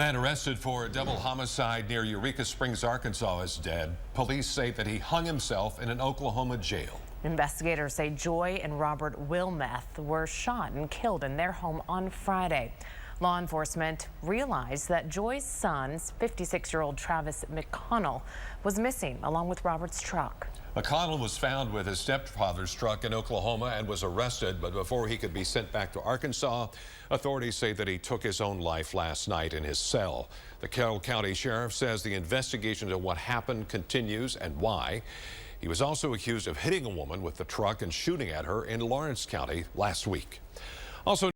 Man arrested for a double homicide near Eureka Springs, Arkansas is dead. Police say that he hung himself in an Oklahoma jail. Investigators say Joy and Robert Wilmeth were shot and killed in their home on Friday. Law enforcement realized that Joy's son, 56-year-old Travis McConnell, was missing along with Robert's truck. McConnell was found with his stepfather's truck in Oklahoma and was arrested, but before he could be sent back to Arkansas, authorities say that he took his own life last night in his cell. The Carroll County Sheriff says the investigation into what happened continues and why. He was also accused of hitting a woman with the truck and shooting at her in Lawrence County last week. Also